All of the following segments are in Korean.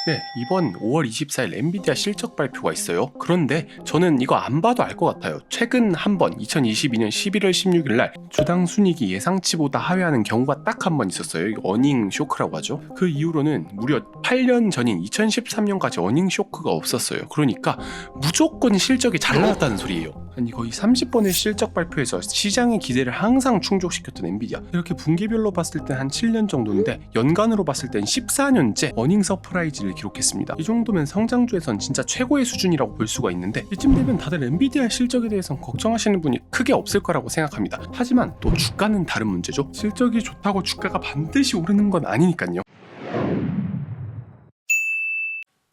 네, 이번 5월 24일 엔비디아 실적 발표가 있어요. 그런데 저는 이거 안 봐도 알 것 같아요. 최근 한 번 2022년 11월 16일 날 주당 순이익이 예상치보다 하회하는 경우가 딱 한 번 있었어요. 이거 어닝 쇼크라고 하죠. 그 이후로는 무려 8년 전인 2013년까지 어닝 쇼크가 없었어요. 그러니까 무조건 실적이 잘 나왔다는 소리예요. 아니 거의 30번의 실적 발표에서 시장의 기대를 항상 충족시켰던 엔비디아, 이렇게 분기별로 봤을 때 한 7년 정도인데 연간으로 봤을 땐 14년째 어닝 서프라이즈를 기록했습니다. 이 정도면 성장주에선 진짜 최고의 수준이라고 볼 수가 있는데, 이쯤 되면 다들 엔비디아 실적에 대해선 걱정하시는 분이 크게 없을 거라고 생각합니다. 하지만 또 주가는 다른 문제죠. 실적이 좋다고 주가가 반드시 오르는 건 아니니까요.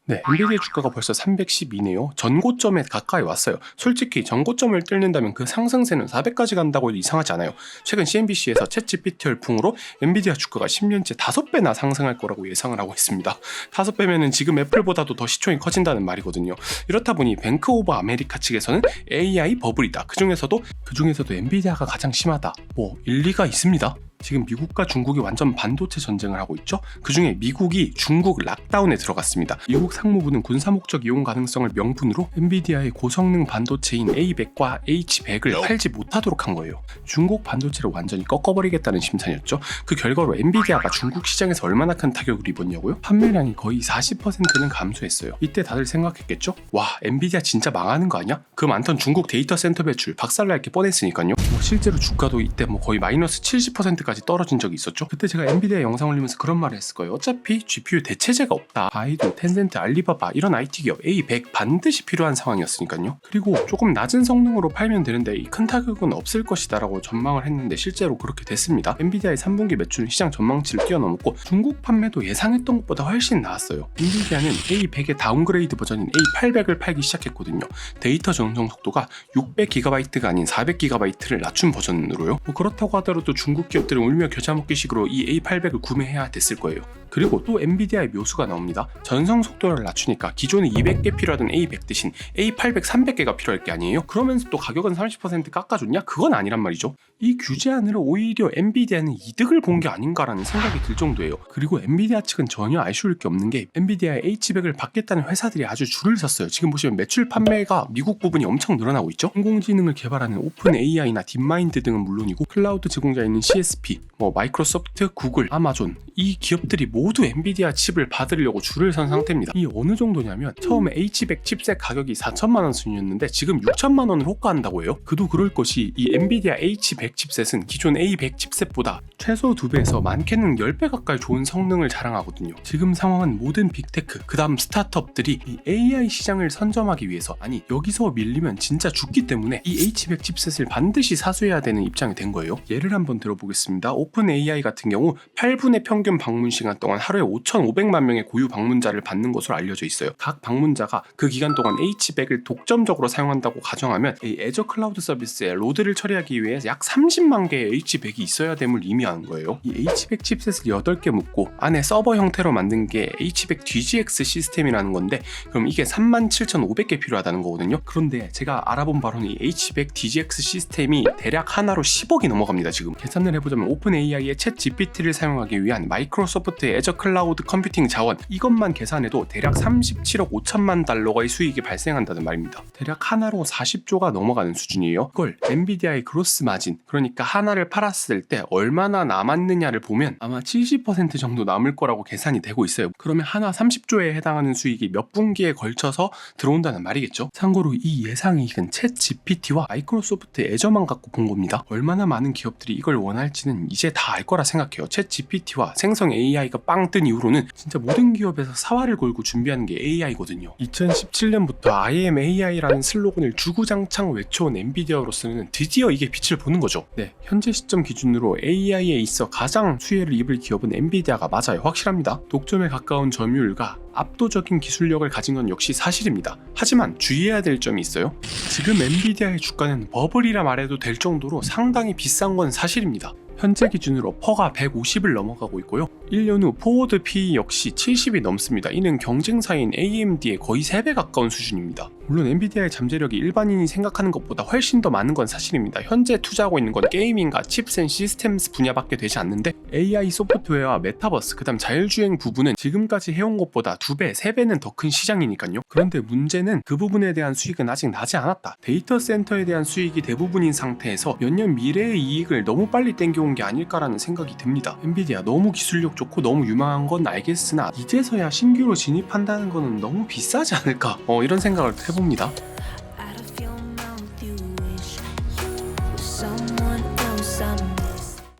네, 엔비디아 주가가 벌써 312네요. 전고점에 가까이 왔어요. 솔직히 전고점을 뚫는다면 그 상승세는 400까지 간다고 해도 이상하지 않아요. 최근 CNBC에서 챗GPT 열풍으로 엔비디아 주가가 10년째 5배나 상승할 거라고 예상을 하고 있습니다. 5배면은 지금 애플보다도 더 시총이 커진다는 말이거든요. 이렇다 보니 뱅크 오브 아메리카 측에서는 AI 버블이다. 그중에서도 엔비디아가 가장 심하다. 뭐 일리가 있습니다. 지금 미국과 중국이 완전 반도체 전쟁을 하고 있죠. 그중에 미국이 중국 락다운에 들어갔습니다. 미국 상무부는 군사 목적 이용 가능성을 명분으로 엔비디아의 고성능 반도체인 A100과 H100을 팔지 못하도록 한 거예요. 중국 반도체를 완전히 꺾어버리겠다는 심산이었죠. 그 결과로 엔비디아가 중국 시장에서 얼마나 큰 타격을 입었냐고요? 판매량이 거의 40%는 감소했어요. 이때 다들 생각했겠죠? 와, 엔비디아 진짜 망하는 거 아니야? 그 많던 중국 데이터 센터 배출 박살날 게 뻔했으니까요. 실제로 주가도 이때 거의 마이너스 70%까지 떨어진 적이 있었죠. 그때 제가 엔비디아 영상 올리면서 그런 말을 했을 거예요. 어차피 GPU 대체제가 없다. 바이두, 텐센트, 알리바바 이런 IT 기업 A100 반드시 필요한 상황이었으니까요. 그리고 조금 낮은 성능으로 팔면 되는데 이 큰 타격은 없을 것이다 라고 전망을 했는데 실제로 그렇게 됐습니다. 엔비디아의 3분기 매출은 시장 전망치를 뛰어넘었고 중국 판매도 예상했던 것보다 훨씬 나았어요. 엔비디아는 A100의 다운그레이드 버전인 A800을 팔기 시작했거든요. 데이터 전송 속도가 600GB가 아닌 400GB를 낮춘 버전으로요. 그렇다고 하더라도 중국 기업들은 울며 겨자 먹기식으로 이 A800을 구매해야 됐을 거예요. 그리고 또 엔비디아의 묘수가 나옵니다. 전송 속도를 낮추니까 기존에 200개 필요하던 A100 대신 A800 300개가 필요할 게 아니에요? 그러면서 또 가격은 30% 깎아줬냐? 그건 아니란 말이죠. 이 규제안으로 오히려 엔비디아는 이득을 본 게 아닌가라는 생각이 들 정도예요. 그리고 엔비디아 측은 전혀 아쉬울 게 없는 게 엔비디아의 H100을 받겠다는 회사들이 아주 줄을 섰어요. 지금 보시면 매출 판매가 미국 부분이 엄청 늘어나고 있죠. 인공지능을 개발하는 오픈 AI나 딥마인드 등은 물론이고 클라우드 제공자인 CSP, 마이크로소프트, 구글, 아마존 이 기업들이 모두 엔비디아 칩을 받으려고 줄을 선 상태입니다. 이 어느 정도냐면 처음에 H100 칩셋 가격이 4천만 원 순이었는데 지금 6천만 원을 호가한다고 해요. 그도 그럴 것이 이 엔비디아 H100 칩셋은 기존 A100 칩셋보다 최소 2배에서 많게는 10배 가까이 좋은 성능을 자랑하거든요. 지금 상황은 모든 빅테크, 그 다음 스타트업들이 이 AI 시장을 선점하기 위해서, 아니 여기서 밀리면 진짜 죽기 때문에 이 H100 칩셋을 반드시 사수해야 되는 입장이 된 거예요. 예를 한번 들어보겠습니다. 오픈 AI 같은 경우 8분의 평균 방문 시간 동안 하루에 5,500만 명의 고유 방문자를 받는 것으로 알려져 있어요. 각 방문자가 그 기간 동안 H100을 독점적으로 사용한다고 가정하면 이 애저 클라우드 서비스에 로드를 처리하기 위해 약 30만 개의 H100이 있어야 됨을 의미하는 거예요. 이 H100 칩셋을 8개 묶고 안에 서버 형태로 만든 게 H100 DGX 시스템이라는 건데, 그럼 이게 37,500개 필요하다는 거거든요. 그런데 제가 알아본 바로는 이 H100 DGX 시스템이 대략 하나로 10억이 넘어갑니다. 지금 계산을 해보자면 오픈 AI의 챗 GPT를 사용하기 위한 마이크로소프트의 애저 클라우드 컴퓨팅 자원, 이것만 계산해도 대략 37억 5천만 달러의 수익이 발생한다는 말입니다. 대략 하나로 40조가 넘어가는 수준이에요. 그걸 엔비디아의 그로스 마진, 그러니까 하나를 팔았을 때 얼마나 남았느냐를 보면 아마 70% 정도 남을 거라고 계산이 되고 있어요. 그러면 하나 30조에 해당하는 수익이 몇 분기에 걸쳐서 들어온다는 말이겠죠. 참고로 이 예상이익은 챗 GPT와 마이크로소프트 애저만 갖고 본 겁니다. 얼마나 많은 기업들이 이걸 원할지는 이제 다 알 거라 생각해요. 챗 GPT와 생성 AI가 빵 뜬 이후로는 진짜 모든 기업에서 사활을 걸고 준비하는 게 AI거든요. 2017년부터 I am AI라는 슬로건을 주구장창 외쳐온 엔비디아로서는 드디어 이게 빛을 보는 거죠. 네, 현재 시점 기준으로 AI에 있어 가장 수혜를 입을 기업은 엔비디아가 맞아요. 확실합니다. 독점에 가까운 점유율과 압도적인 기술력을 가진 건 역시 사실입니다. 하지만 주의해야 될 점이 있어요. 지금 엔비디아의 주가는 버블이라 말해도 될 정도로 상당히 비싼 건 사실입니다. 현재 기준으로 퍼가 150을 넘어가고 있고요. 1년 후 포워드 PE 역시 70이 넘습니다. 이는 경쟁사인 AMD의 거의 3배 가까운 수준입니다. 물론 엔비디아의 잠재력이 일반인이 생각하는 것보다 훨씬 더 많은 건 사실입니다. 현재 투자하고 있는 건 게이밍과 칩스 앤 시스템스 분야밖에 되지 않는데 AI 소프트웨어와 메타버스, 그다음 자율주행 부분은 지금까지 해온 것보다 2배, 3배는 더 큰 시장이니까요. 그런데 문제는 그 부분에 대한 수익은 아직 나지 않았다. 데이터 센터에 대한 수익이 대부분인 상태에서 몇 년 미래의 이익을 너무 빨리 땡겨온 게 아닐까라는 생각이 듭니다. 엔비디아 너무 기술력 좋고 너무 유망한 건 알겠으나 이제서야 신규로 진입한다는 거는 너무 비싸지 않을까? 이런 생각을 해봅니다.